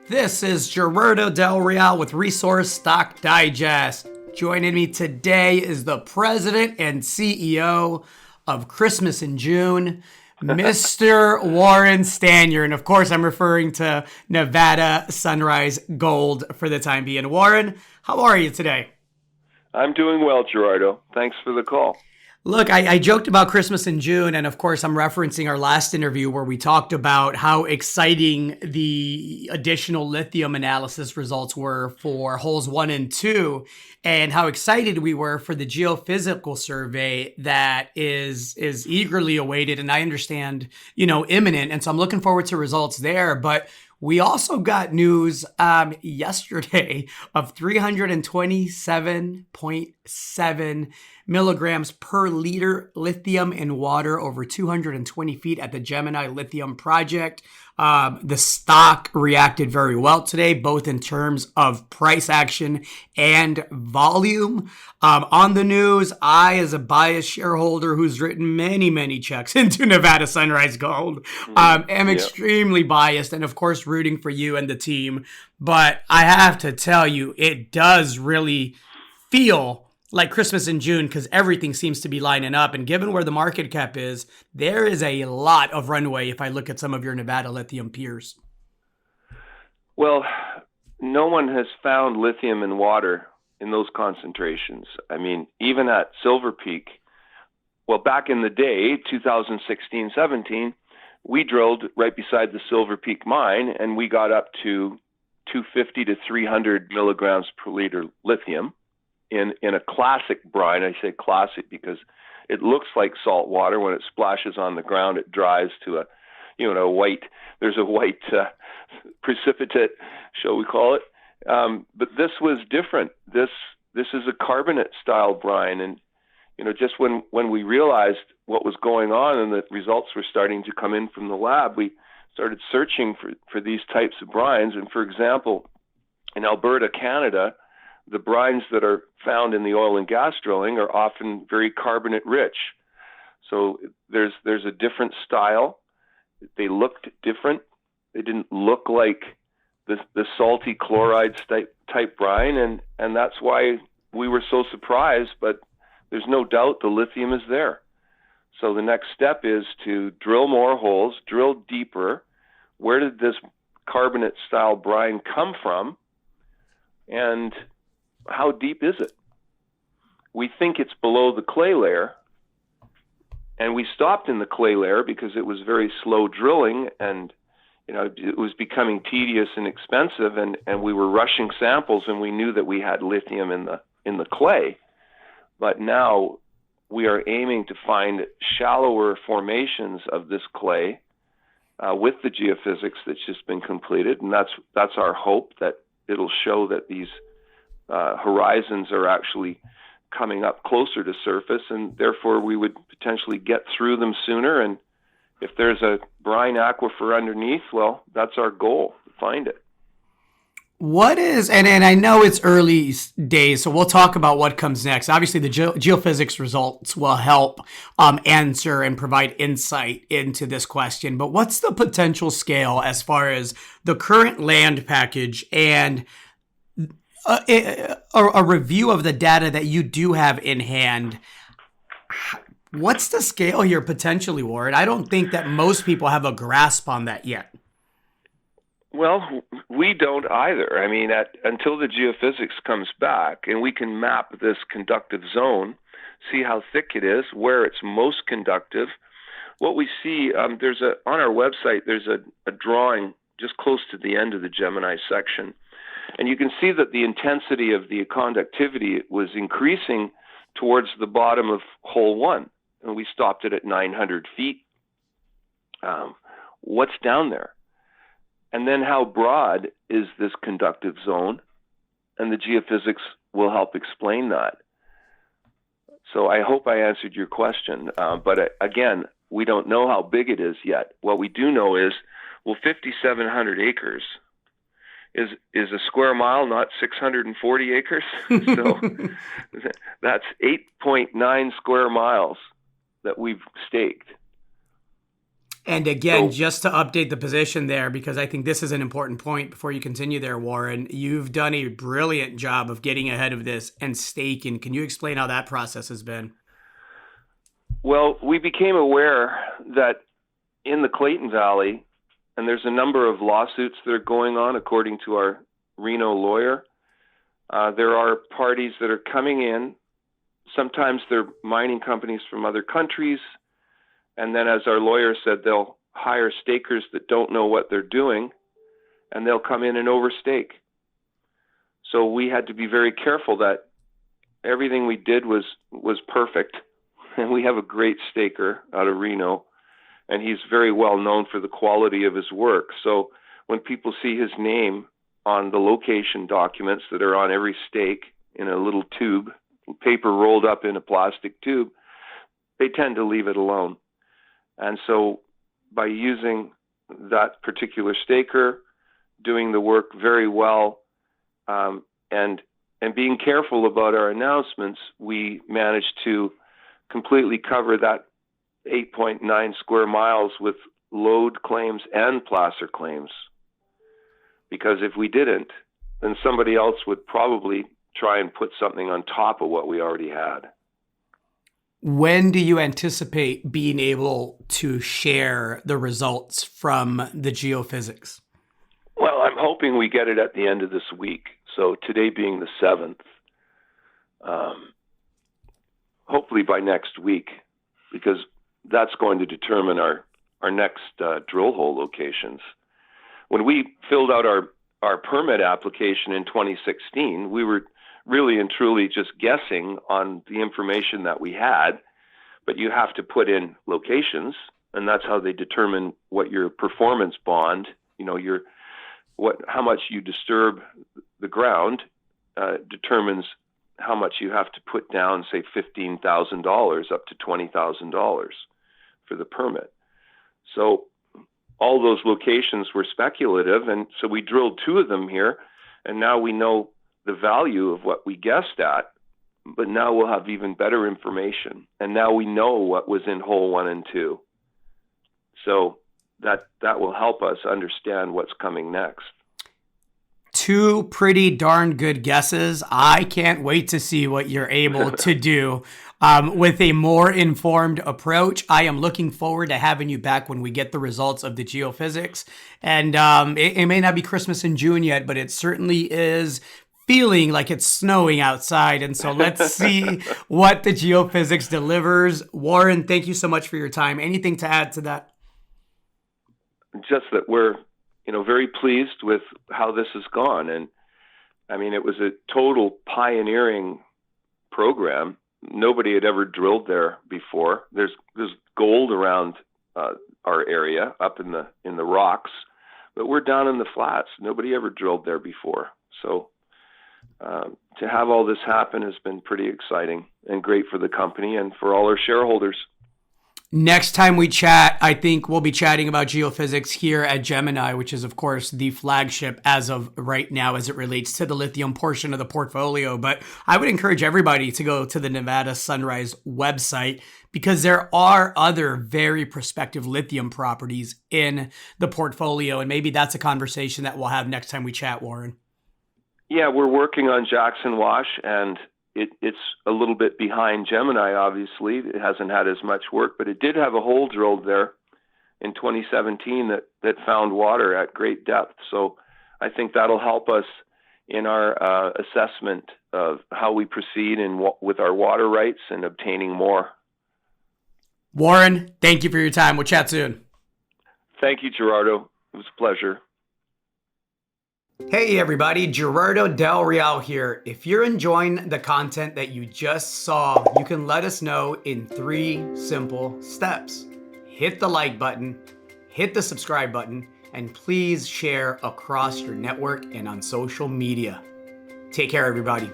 This is Gerardo Del Real with Resource Stock Digest. Joining me today is the president and CEO of Christmas in June, Mr. Warren Stanyer. And of course, I'm referring to Nevada Sunrise Gold for the time being. Warren, how are you today? I'm doing well, Gerardo. Thanks for the call. Look, I joked about Christmas in June, and of course, I'm referencing our last interview where we talked about how exciting the additional lithium analysis results were for holes 1 and 2, and how excited we were for the geophysical survey that is eagerly awaited, and I understand, imminent. And so I'm looking forward to results there. But we also got news yesterday of 327.7 milligrams per liter lithium in water over 220 feet at the Gemini Lithium project. The stock reacted very well today, both in terms of price action and volume. On the news, I, as a biased shareholder who's written many, many checks into Nevada Sunrise Gold, am extremely biased and, of course, rooting for you and the team. But I have to tell you, it does really feel like Christmas in June because everything seems to be lining up. And given where the market cap is, there is a lot of runway if I look at some of your Nevada lithium peers. Well, no one has found lithium in water in those concentrations. I mean, even at Silver Peak, well, back in the day, 2016-17, we drilled right beside the Silver Peak mine, and we got up to 250 to 300 milligrams per liter lithium in a classic brine. I say classic because it looks like salt water. When it splashes on the ground, it dries to a white precipitate, shall we call it. But this was different. This is a carbonate style brine. And, just when we realized what was going on and the results were starting to come in from the lab, we started searching for these types of brines. And for example, in Alberta, Canada, the brines that are found in the oil and gas drilling are often very carbonate rich. So there's a different style. They looked different. They didn't look like the salty chlorides type brine, and that's why we were so surprised. But there's no doubt the lithium is there. So the next step is to drill more holes, drill deeper. Where did this carbonate style brine come from? And how deep is it? We think it's below the clay layer, and we stopped in the clay layer because it was very slow drilling, and it was becoming tedious and expensive, and we were rushing samples, and we knew that we had lithium in the clay. But now we are aiming to find shallower formations of this clay with the geophysics that's just been completed, and that's our hope, that it'll show that these horizons are actually coming up closer to surface, and therefore we would potentially get through them sooner. And if there's a brine aquifer underneath, well, that's our goal, to find it. What is, and I know it's early days, so we'll talk about what comes next. Obviously, the geophysics results will help answer and provide insight into this question. But what's the potential scale as far as the current land package and a review of the data that you do have in hand? What's the scale here potentially, Warren? I don't think that most people have a grasp on that yet. Well, we don't either. I mean, until the geophysics comes back and we can map this conductive zone, see how thick it is, where it's most conductive. What we see, on our website, there's a drawing just close to the end of the Gemini section. And you can see that the intensity of the conductivity was increasing towards the bottom of hole 1. And we stopped it at 900 feet. What's down there? And then how broad is this conductive zone? And the geophysics will help explain that. So I hope I answered your question. But again, we don't know how big it is yet. What we do know is, 5,700 acres is a square mile, not 640 acres. So that's 8.9 square miles that we've staked. And again, So, just to update the position there, because I think this is an important point before you continue there, Warren, you've done a brilliant job of getting ahead of this and staking. Can you explain how that process has been? well, we became aware that in the Clayton Valley, and there's a number of lawsuits that are going on, according to our Reno lawyer, there are parties that are coming in. Sometimes they're mining companies from other countries. And then, as our lawyer said, they'll hire stakers that don't know what they're doing, and they'll come in and overstake. So we had to be very careful that everything we did was perfect. And we have a great staker out of Reno, and he's very well known for the quality of his work. So when people see his name on the location documents that are on every stake in a little tube, paper rolled up in a plastic tube, they tend to leave it alone. And so by using that particular staker, doing the work very well, and being careful about our announcements, we managed to completely cover that 8.9 square miles with load claims and placer claims. Because if we didn't, then somebody else would probably try and put something on top of what we already had. When do you anticipate being able to share the results from the geophysics? Well, I'm hoping we get it at the end of this week. So today being the 7th, hopefully by next week, because that's going to determine our next drill hole locations. When we filled out our permit application in 2016, we were really and truly just guessing on the information that we had, but you have to put in locations, and that's how they determine what your performance bond, how much you disturb the ground, determines how much you have to put down, say $15,000 up to $20,000 for the permit. So all those locations were speculative, and so we drilled 2 of them here, and now we know the value of what we guessed at, but now we'll have even better information, and now we know what was in hole 1 and 2. So that will help us understand what's coming next. 2 pretty darn good guesses. I can't wait to see what you're able to do with a more informed approach. I am looking forward to having you back when we get the results of the geophysics. And it may not be Christmas in June yet, but it certainly is feeling like it's snowing outside. And so let's see what the geophysics delivers. Warren, thank you so much for your time. Anything to add to that? Just that we're very pleased with how this has gone. And I mean, it was a total pioneering program. Nobody had ever drilled there before. There's gold around our area up in the rocks, but we're down in the flats. Nobody ever drilled there before. So to have all this happen has been pretty exciting and great for the company and for all our shareholders. Next time we chat, I think we'll be chatting about geophysics here at Gemini, which is, of course, the flagship as of right now as it relates to the lithium portion of the portfolio. But I would encourage everybody to go to the Nevada Sunrise website because there are other very prospective lithium properties in the portfolio. And maybe that's a conversation that we'll have next time we chat, Warren. Yeah, we're working on Jackson Wash, and it's a little bit behind Gemini, obviously. It hasn't had as much work, but it did have a hole drilled there in 2017 that found water at great depth. So I think that'll help us in our assessment of how we proceed with our water rights and obtaining more. Warren, thank you for your time. We'll chat soon. Thank you, Gerardo. It was a pleasure. Hey everybody, Gerardo Del Real here. If you're enjoying the content that you just saw, you can let us know in 3 simple steps. Hit the like button, hit the subscribe button, and please share across your network and on social media. Take care, everybody.